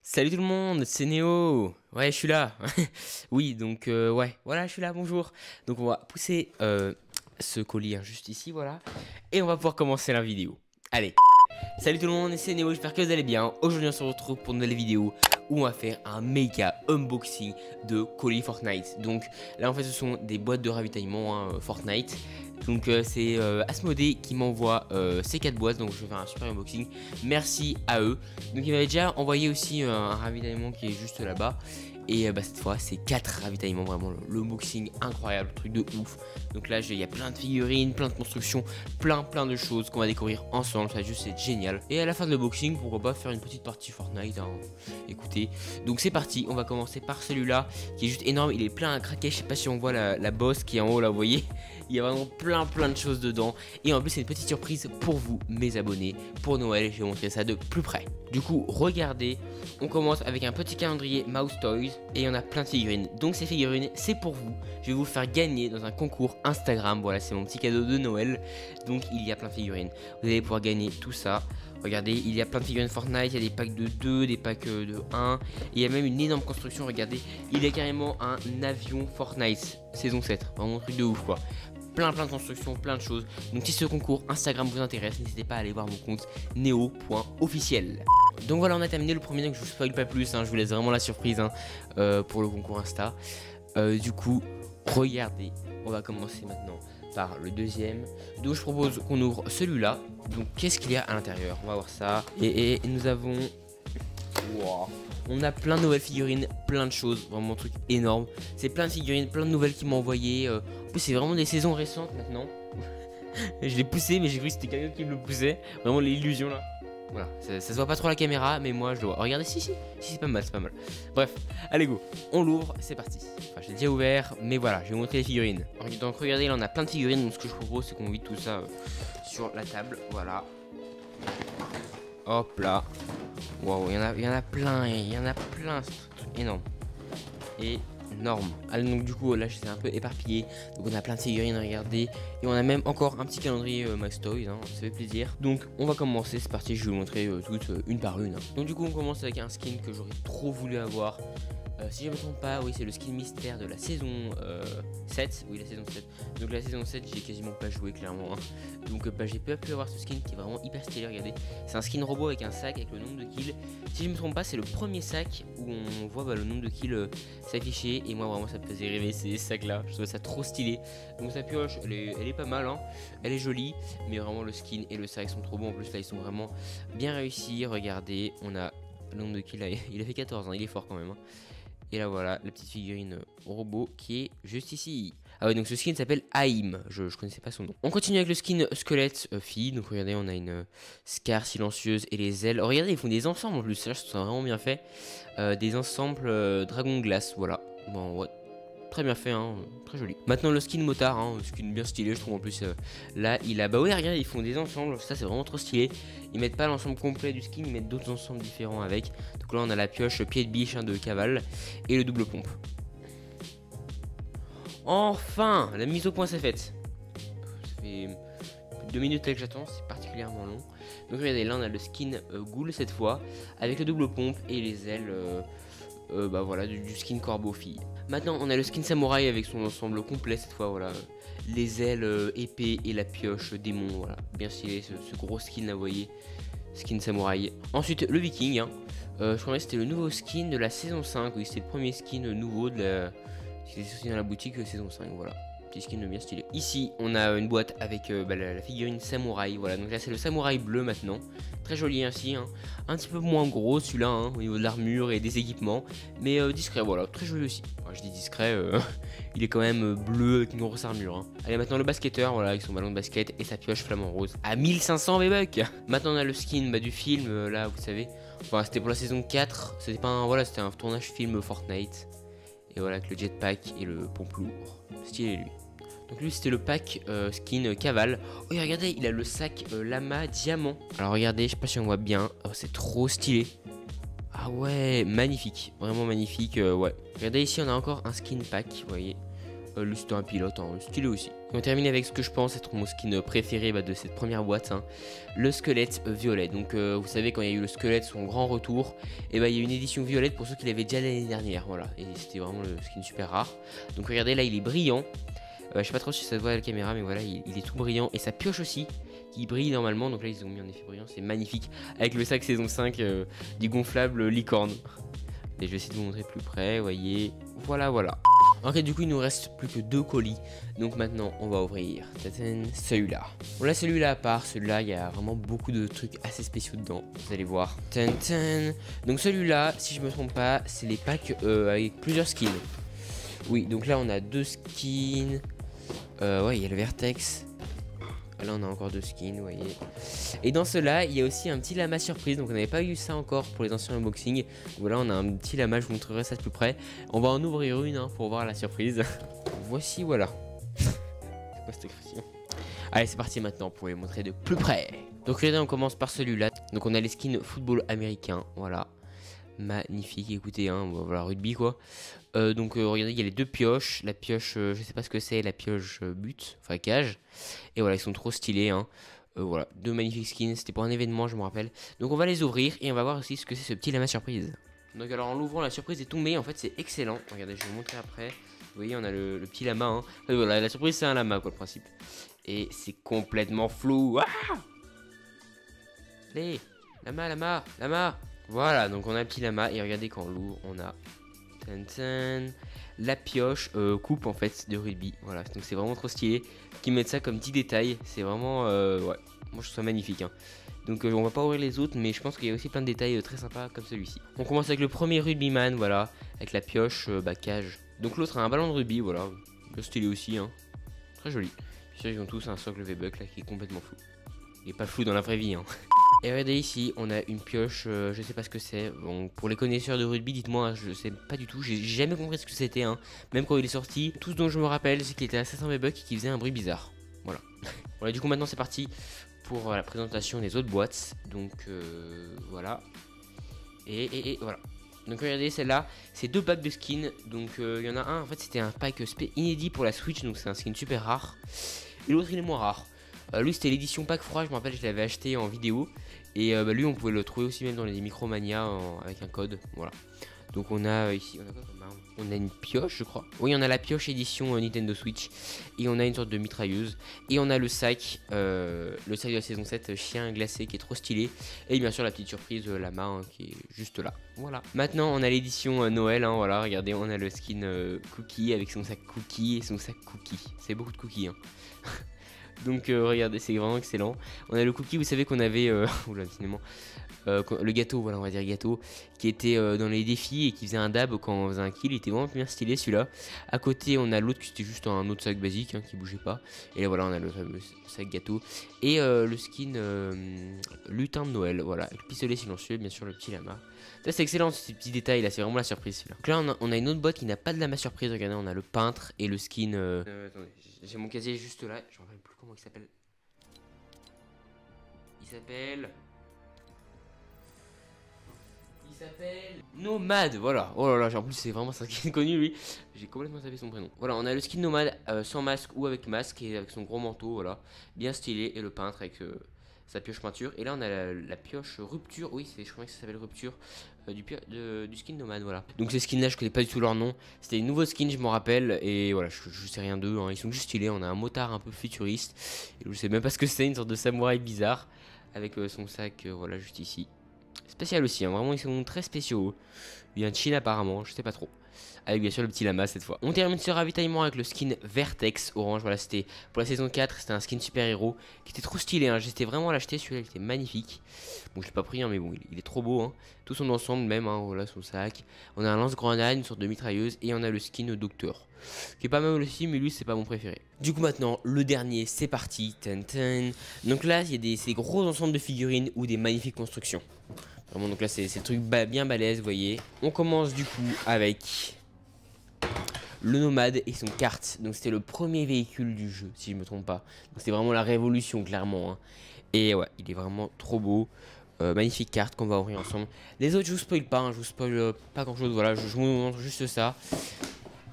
Salut tout le monde, c'est Néo. Ouais, je suis là. Oui, donc ouais, voilà, je suis là. Bonjour. Donc on va pousser ce colis hein, juste ici, voilà, et on va pouvoir commencer la vidéo. Allez. Salut tout le monde, c'est Néo. J'espère que vous allez bien. Aujourd'hui, on se retrouve pour une nouvelle vidéo où on va faire un méga unboxing de colis Fortnite. Donc là, en fait, ce sont des boîtes de ravitaillement hein, Fortnite. Donc c'est Asmodée qui m'envoie ces 4 boîtes, donc je vais faire un super unboxing. Merci à eux. Donc il m'avait déjà envoyé aussi un ravitaillement qui est juste là-bas. Et cette fois c'est 4 ravitaillements, vraiment le unboxing incroyable, truc de ouf. Donc là il y a plein de figurines, plein de constructions, plein de choses qu'on va découvrir ensemble, ça juste c'est génial. Et à la fin de l'unboxing, pourquoi pas faire une petite partie Fortnite hein. Écoutez, donc c'est parti, on va commencer par celui-là qui est juste énorme, il est plein à craquer, je sais pas si on voit la bosse qui est en haut là, vous voyez. Il y a vraiment plein de choses dedans. Et en plus c'est une petite surprise pour vous mes abonnés. Pour Noël, je vais vous montrer ça de plus près. Du coup regardez, on commence avec un petit calendrier Mouse Toys. Et on a plein de figurines. Donc ces figurines c'est pour vous. Je vais vous faire gagner dans un concours Instagram. Voilà, c'est mon petit cadeau de Noël. Donc il y a plein de figurines. Vous allez pouvoir gagner tout ça. Regardez, il y a plein de figurines Fortnite. Il y a des packs de 2, des packs de 1. Et il y a même une énorme construction. Regardez, il y a carrément un avion Fortnite saison 7. Vraiment un truc de ouf quoi. Plein de constructions, plein de choses. Donc si ce concours Instagram vous intéresse, n'hésitez pas à aller voir mon compte neo.officiel. Donc voilà, on a terminé le premier, donc je vous spoil pas plus, hein, je vous laisse vraiment la surprise hein, pour le concours Insta. Du coup, regardez, on va commencer maintenant par le deuxième. Donc je propose qu'on ouvre celui-là. Donc qu'est-ce qu'il y a à l'intérieur? On va voir ça. Et nous avons... Wow. On a plein de nouvelles figurines, plein de choses, vraiment un truc énorme. C'est plein de figurines, plein de nouvelles qui m'ont envoyé. En plus c'est vraiment des saisons récentes maintenant. Je l'ai poussé mais j'ai cru que c'était quelqu'un qui me le poussait. Vraiment l'illusion là. Voilà, ça se voit pas trop à la caméra mais moi je le vois. Regardez, si c'est pas mal, c'est pas mal. Bref, allez go, on l'ouvre, c'est parti. Enfin j'ai déjà ouvert mais voilà, je vais vous montrer les figurines. Donc regardez, là on a plein de figurines, donc ce que je propose c'est qu'on vide tout ça sur la table, voilà. Hop là. Waouh, il y en a plein, c'est un truc énorme. Énorme. Allez, donc du coup là je suis un peu éparpillé. Donc on a plein de figurines, regardez. Et on a même encore un petit calendrier Max Toys, hein, ça fait plaisir. Donc on va commencer, c'est parti, je vais vous montrer toutes une par une. Hein. Donc du coup on commence avec un skin que j'aurais trop voulu avoir. Si je me trompe pas, oui c'est le skin mystère de la saison 7. Oui la saison 7. Donc la saison 7 j'ai quasiment pas joué clairement hein. Donc j'ai pas pu avoir ce skin qui est vraiment hyper stylé, regardez. C'est un skin robot avec un sac avec le nombre de kills. Si je me trompe pas c'est le premier sac où on voit le nombre de kills s'afficher. Et moi vraiment ça me faisait rêver ces sacs là. Je trouvais ça trop stylé. Donc sa pioche elle est pas mal hein. Elle est jolie. Mais vraiment le skin et le sac sont trop bons. En plus là ils sont vraiment bien réussis. Regardez, on a le nombre de kills là. Il a fait 14 hein, il est fort quand même hein. Et là voilà, la petite figurine robot qui est juste ici. Ah ouais, donc ce skin s'appelle Haïm, je connaissais pas son nom. On continue avec le skin squelette fille. Donc regardez, on a une Scar silencieuse et les ailes. Oh, regardez, ils font des ensembles en plus, ça c'est vraiment bien fait. Des ensembles dragon glace, voilà. Bon, ouais. Très bien fait, hein, très joli. Maintenant le skin motard, hein, skin bien stylé je trouve en plus. Là il a, bah ouais regarde ils font des ensembles, ça c'est vraiment trop stylé. Ils mettent pas l'ensemble complet du skin, ils mettent d'autres ensembles différents avec. Donc là on a la pioche pied de biche hein, de cavale et le double pompe. Enfin la mise au point c'est faite. Ça fait plus de 2 minutes là que j'attends, c'est particulièrement long. Donc regardez là on a le skin ghoul cette fois avec le double pompe et les ailes bah voilà du skin corbeau fille. Maintenant on a le skin samouraï avec son ensemble complet cette fois, voilà. Les ailes épée et la pioche démon, voilà. Bien stylé ce gros skin là vous voyez. Skin samouraï. Ensuite le viking hein. Je crois que c'était le nouveau skin de la saison 5. Oui c'était le premier skin nouveau de la... qui était sorti dans la boutique saison 5, voilà. Petit skin bien stylé. Ici on a une boîte avec la figurine samouraï, voilà. Donc là c'est le samouraï bleu maintenant. Très joli ainsi hein. Un petit peu moins gros celui-là hein, au niveau de l'armure et des équipements. Mais discret, voilà, très joli aussi. Enfin, je dis discret, il est quand même bleu avec une grosse armure hein. Allez maintenant le basketteur, voilà, avec son ballon de basket et sa pioche flamant rose à 1500 V-Bucks. Maintenant on a le skin du film, là vous savez. Enfin c'était pour la saison 4. C'était pas un, voilà, c'était un tournage film Fortnite. Et voilà avec le jetpack et le pompe lourd. Stylé lui. Donc lui c'était le pack skin cavale. Oh et regardez il a le sac lama diamant. Alors regardez, je sais pas si on voit bien. Oh c'est trop stylé. Ah ouais magnifique, vraiment magnifique ouais. Regardez ici on a encore un skin pack, vous voyez. Lui c'était un pilote hein, stylé aussi. Et on termine avec ce que je pense être mon skin préféré de cette première boîte, hein, le squelette violet. Donc vous savez, quand il y a eu le squelette, son grand retour, et il y a eu une édition violette pour ceux qui l'avaient déjà l'année dernière, voilà. Et c'était vraiment le skin super rare. Donc regardez, là il est brillant. Je sais pas trop si ça se voit à la caméra, mais voilà, il est tout brillant. Et sa pioche aussi, qui brille normalement. Donc là ils ont mis en effet brillant, c'est magnifique. Avec le sac saison 5 du gonflable licorne. Et je vais essayer de vous montrer plus près, vous voyez. Voilà, voilà. Ok, du coup il nous reste plus que 2 colis. Donc maintenant on va ouvrir celui-là. Bon là celui-là à part, celui-là il y a vraiment beaucoup de trucs assez spéciaux dedans. Vous allez voir. Donc celui-là, si je me trompe pas, c'est les packs avec plusieurs skins. Oui, donc là on a 2 skins. Ouais, il y a le Vertex. Là on a encore 2 skins, vous voyez. Et dans cela il y a aussi un petit lama surprise. Donc on n'avait pas eu ça encore pour les anciens unboxings. Voilà, on a un petit lama, je vous montrerai ça de plus près. On va en ouvrir une hein, pour voir la surprise. Voici, voilà. C'est quoi cette expression? Allez, c'est parti maintenant pour les montrer de plus près. Donc regardez, on commence par celui-là. Donc on a les skins football américain, voilà. Magnifique, écoutez, hein, voilà, rugby quoi. Regardez, il y a les 2 pioches. La pioche, je sais pas ce que c'est, la pioche but, enfin cage. Et voilà, ils sont trop stylés, hein. Voilà, 2 magnifiques skins, c'était pour un événement, je me rappelle. Donc on va les ouvrir et on va voir aussi ce que c'est ce petit lama surprise. Donc alors en l'ouvrant, la surprise est tombée, en fait c'est excellent. Regardez, je vais vous montrer après. Vous voyez, on a le petit lama, hein. Voilà, la surprise c'est un lama quoi, le principe. Et c'est complètement flou. Ah, allez, lama. Voilà, donc on a un petit lama et regardez quand on l'ouvre, on a la pioche coupe en fait de rugby. Voilà, donc c'est vraiment trop stylé qu'ils mettent ça comme petit détail. C'est vraiment, ouais, moi je trouve ça magnifique. Hein. Donc on va pas ouvrir les autres, mais je pense qu'il y a aussi plein de détails très sympas comme celui-ci. On commence avec le premier rugbyman, voilà, avec la pioche cage. Donc l'autre a un ballon de rugby, voilà, bien stylé aussi, hein. Très joli. Ils ont tous un socle V-Buck là qui est complètement flou. Il est pas flou dans la vraie vie, hein. Et regardez ici, on a une pioche, je sais pas ce que c'est. Bon, pour les connaisseurs de rugby, dites-moi, hein, je sais pas du tout, j'ai jamais compris ce que c'était, hein. Même quand il est sorti, tout ce dont je me rappelle, c'est qu'il était à 500 V-Bucks et qu'il faisait un bruit bizarre. Voilà. Voilà, du coup maintenant c'est parti pour la présentation des autres boîtes. Donc voilà. Et voilà. Donc regardez, celle-là, c'est 2 packs de skins. Donc il y en a un, en fait c'était un pack inédit pour la Switch, donc c'est un skin super rare. Et l'autre il est moins rare. Lui c'était l'édition pack froid, je me rappelle, je l'avais acheté en vidéo. Et lui on pouvait le trouver aussi même dans les Micromania avec un code. Voilà. Donc on a ici, on a quoi comme arme? On a une pioche je crois. Oui, on a la pioche édition Nintendo Switch. Et on a une sorte de mitrailleuse. Et on a le sac de la saison 7 chien glacé qui est trop stylé. Et bien sûr la petite surprise lama hein, qui est juste là. Voilà. Maintenant on a l'édition Noël, hein, voilà, regardez, on a le skin Cookie avec son sac Cookie et son sac Cookie. C'est beaucoup de cookies hein. Donc regardez, c'est vraiment excellent. On a le cookie, vous savez qu'on avait oula, finalement, le gâteau, voilà, on va dire gâteau, qui était dans les défis et qui faisait un dab quand on faisait un kill. Il était vraiment bien stylé celui-là. À côté, on a l'autre qui était juste un autre sac basique hein, qui bougeait pas. Et là, voilà, on a le fameux sac gâteau et le skin lutin de Noël, voilà, avec le pistolet silencieux, bien sûr le petit lama. Ça c'est excellent ces petits détails là, c'est vraiment la surprise celui-là. Donc là on a une autre boîte qui n'a pas de lama surprise, regardez, on a le peintre et le skin. Attendez, j'ai mon casier juste là, je ne me rappelle plus comment il s'appelle. Il s'appelle Nomade, voilà. Oh là là, en plus c'est vraiment ça qui est connu lui. J'ai complètement zappé son prénom. Voilà, on a le skin Nomade sans masque ou avec masque et avec son gros manteau, voilà, bien stylé, et le peintre avec sa pioche peinture. Et là on a la pioche rupture, oui, je crois que ça s'appelle rupture du skin Nomade, voilà. Donc ces skins là je connais pas du tout leur nom. C'était les nouveaux skins, je m'en rappelle, et voilà, je sais rien d'eux, hein. Ils sont juste stylés. On a un motard un peu futuriste et je sais même pas ce que c'est, une sorte de samouraï bizarre avec son sac, voilà, juste ici. Spécial aussi, hein. Vraiment ils sont très spéciaux. Il y a un Chine apparemment, je sais pas trop. Avec bien sûr le petit lama cette fois. On termine ce ravitaillement avec le skin Vertex orange. Voilà, c'était pour la saison 4, c'était un skin super héros qui était trop stylé, hein. J'étais vraiment à l'acheter, celui-là il était magnifique. Bon, je l'ai pas pris hein, mais bon, il est trop beau, hein. Tout son ensemble même, hein. Voilà son sac. On a un lance-grenade, une sorte de mitrailleuse, et on a le skin docteur qui est pas mal aussi, mais lui c'est pas mon préféré. Du coup maintenant le dernier, c'est parti. Donc là il y a ces gros ensembles de figurines ou des magnifiques constructions. Vraiment, donc là c'est des trucs bien balèzes, vous voyez. On commence du coup avec le nomade et son kart. Donc c'était le premier véhicule du jeu si je me trompe pas. Donc c'était vraiment la révolution clairement, hein. Et ouais, il est vraiment trop beau. Magnifique carte qu'on va ouvrir ensemble. Les autres je vous spoil pas, hein, je vous spoil pas grand chose. Voilà, je vous montre juste ça.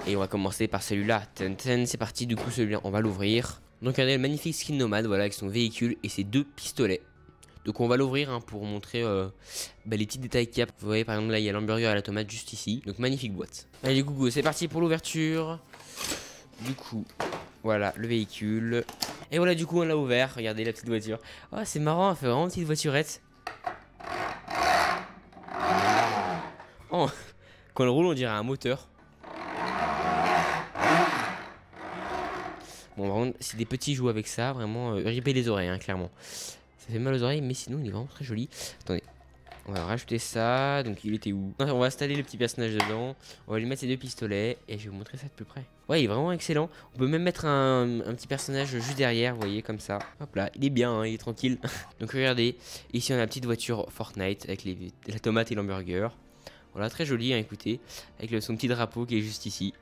Et on va commencer par celui-là. C'est parti, du coup celui-là on va l'ouvrir. Donc regardez le magnifique skin nomade, voilà, avec son véhicule et ses 2 pistolets. Donc on va l'ouvrir hein, pour montrer les petits détails qu'il y a. Vous voyez par exemple là il y a l'hamburger et la tomate juste ici. Donc magnifique boîte. Allez du coup c'est parti pour l'ouverture. Du coup voilà le véhicule. Et voilà du coup on l'a ouvert. Regardez la petite voiture. Oh c'est marrant, elle fait vraiment une petite voiturette. Oh, quand elle roule on dirait un moteur. Bon vraiment si des petits jouent avec ça, vraiment ripez les oreilles hein, clairement. Ça fait mal aux oreilles mais sinon il est vraiment très joli. Attendez. On va rajouter ça, donc il était où? On va installer le petit personnage dedans. On va lui mettre ses 2 pistolets et je vais vous montrer ça de plus près. Ouais, il est vraiment excellent. On peut même mettre un petit personnage juste derrière, vous voyez, comme ça. Hop là, il est bien, hein, il est tranquille. Donc regardez, ici on a la petite voiture Fortnite avec la tomate et l'hamburger. Voilà, très joli, hein, écoutez, avec son petit drapeau qui est juste ici.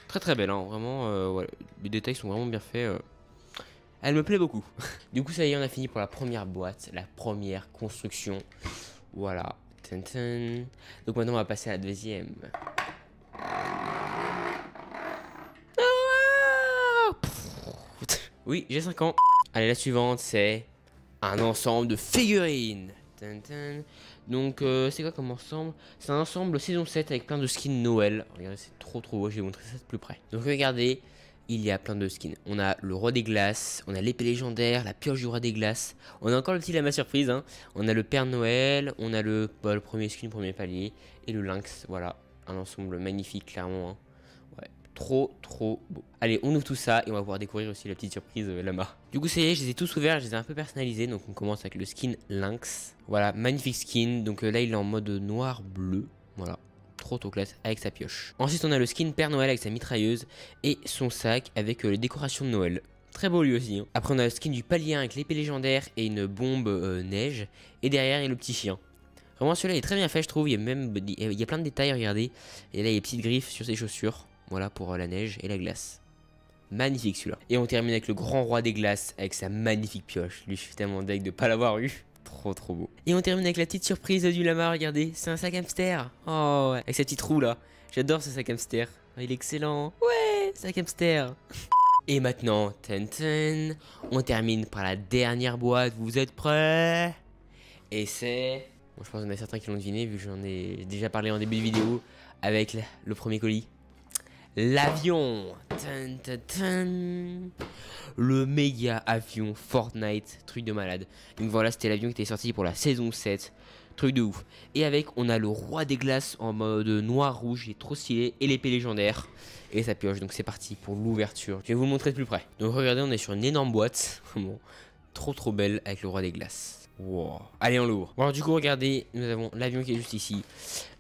Très très belle, hein, vraiment, ouais, les détails sont vraiment bien faits. Elle me plaît beaucoup. Du coup, ça y est, on a fini pour la première boîte, la première construction. Voilà. Donc maintenant, on va passer à la deuxième. Oui, j'ai 5 ans. Allez, la suivante, c'est un ensemble de figurines. Donc, c'est quoi comme ensemble? C'est un ensemble saison 7 avec plein de skins Noël. Regardez, c'est trop beau. Je vais vous montrer ça de plus près. Donc, regardez. Il y a plein de skins. On a le roi des glaces, on a l'épée légendaire, la pioche du roi des glaces. On a encore le petit lama surprise. Hein. On a le Père Noël, on a le premier skin, premier palier. Et le lynx, voilà. Un ensemble magnifique, clairement. Hein. Ouais, trop beau. Allez, on ouvre tout ça et on va pouvoir découvrir aussi la petite surprise lama. Du coup, ça y est, je les ai tous ouverts, je les ai un peu personnalisés. Donc, on commence avec le skin lynx. Voilà, magnifique skin. Donc là, il est en mode noir-bleu. Voilà. Trop classe avec sa pioche. Ensuite on a le skin Père Noël avec sa mitrailleuse et son sac avec les décorations de Noël. Très beau lui aussi. Hein. Après on a le skin du palier avec l'épée légendaire et une bombe neige. Et derrière il y a le petit chien. Vraiment celui-là est très bien fait je trouve. Il y a plein de détails, regardez. Et là il y a des petites griffes sur ses chaussures. Voilà pour la neige et la glace. Magnifique celui-là. Et on termine avec le grand roi des glaces avec sa magnifique pioche. Lui je suis tellement deg de pas l'avoir eu. Trop beau. Et on termine avec la petite surprise du lama, regardez, c'est un sac hamster. Oh, ouais. Avec sa petite roue là. J'adore ce sac hamster. Oh, il est excellent. Ouais, sac hamster. Et maintenant, on termine par la dernière boîte. Vous êtes prêts? Et c'est... Bon, je pense qu'il y en a certains qui l'ont deviné vu que j'en ai déjà parlé en début de vidéo avec le premier colis. L'avion. Le méga avion Fortnite, truc de malade. Donc voilà, c'était l'avion qui était sorti pour la saison 7. Truc de ouf. Et avec, on a le roi des glaces en mode noir-rouge, il est trop stylé. Et l'épée légendaire. Et sa pioche, donc c'est parti pour l'ouverture. Je vais vous le montrer de plus près. Donc regardez, on est sur une énorme boîte. Bon, trop belle avec le roi des glaces. Wow. Allez, on l'ouvre. Bon, alors du coup, regardez, nous avons l'avion qui est juste ici.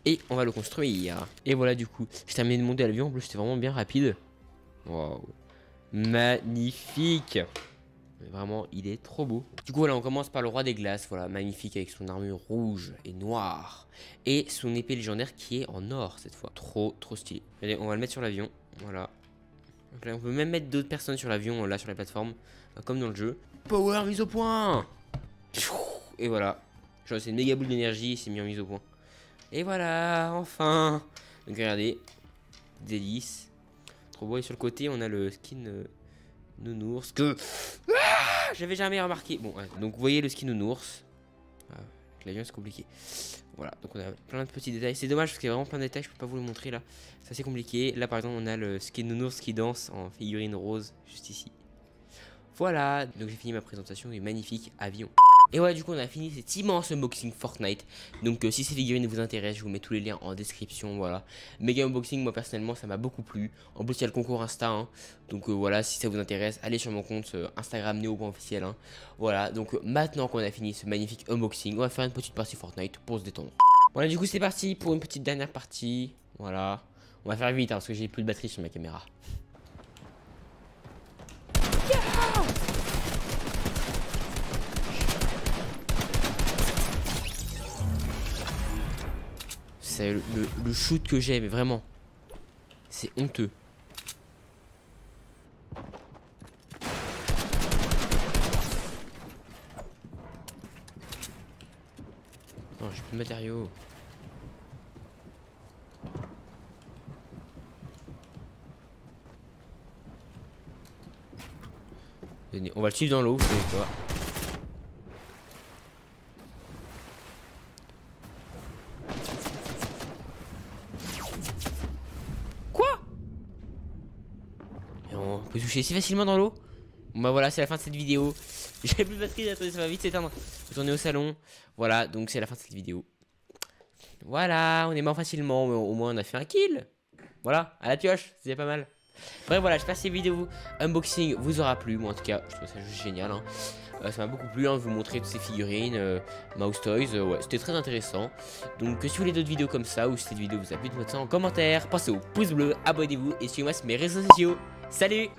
Et on va le construire. Et voilà, du coup, j'ai terminé de monter l'avion. En plus, c'était vraiment bien rapide. Wow. Magnifique. Vraiment, il est trop beau. Du coup, voilà, on commence par le roi des glaces. Voilà, magnifique avec son armure rouge et noire. Et son épée légendaire qui est en or cette fois. Trop stylé. Allez, on va le mettre sur l'avion. Voilà. Donc là, on peut même mettre d'autres personnes sur l'avion, là, sur la plateforme. Comme dans le jeu. Power mise au point. Et voilà. Genre, c'est une méga boule d'énergie. C'est mis en mise au point. Et voilà, enfin. Donc, regardez. Délice. Trop beau. Et sur le côté, on a le skin nounours que j'avais jamais remarqué. Bon, ouais, donc vous voyez le skin nounours. Avec l'avion, c'est compliqué. Voilà, donc on a plein de petits détails. C'est dommage parce qu'il y a vraiment plein de détails. Je peux pas vous le montrer là. C'est assez compliqué. Là, par exemple, on a le skin nounours qui danse en figurine rose juste ici. Voilà, donc j'ai fini ma présentation du magnifique avion. Et voilà, du coup on a fini cet immense unboxing Fortnite. Donc si ces figurines vous intéressent, je vous mets tous les liens en description. Voilà, méga unboxing, moi personnellement ça m'a beaucoup plu. En plus il y a le concours Insta, hein. Donc voilà, si ça vous intéresse, allez sur mon compte Instagram néo.officiel, hein. Voilà, donc maintenant qu'on a fini ce magnifique unboxing, on va faire une petite partie Fortnite pour se détendre. Voilà, du coup c'est parti pour une petite dernière partie. Voilà, on va faire vite hein, parce que j'ai plus de batterie sur ma caméra. C'est le shoot que j'ai, mais vraiment, c'est honteux. Non, j'ai plus de matériaux. Venez, on va le suivre dans l'eau, vous savez quoi. Quoi? Et on peut toucher si facilement dans l'eau. Bon bah voilà, c'est la fin de cette vidéo. J'ai plus de batterie, attendez, ça va vite s'éteindre. Retourner au salon. Voilà, donc c'est la fin de cette vidéo. Voilà, on est mort facilement, mais au moins on a fait un kill. Voilà, à la pioche, c'est pas mal. Bref, voilà, j'espère que cette vidéo unboxing vous aura plu. Moi, en tout cas, je trouve ça juste génial. Hein. Ça m'a beaucoup plu de vous montrer toutes ces figurines, Mouse Toys. Ouais, c'était très intéressant. Donc, si vous voulez d'autres vidéos comme ça, ou si cette vidéo vous a plu, mettez ça en commentaire. Pensez au pouce bleu, abonnez-vous et suivez-moi sur mes réseaux sociaux. Salut!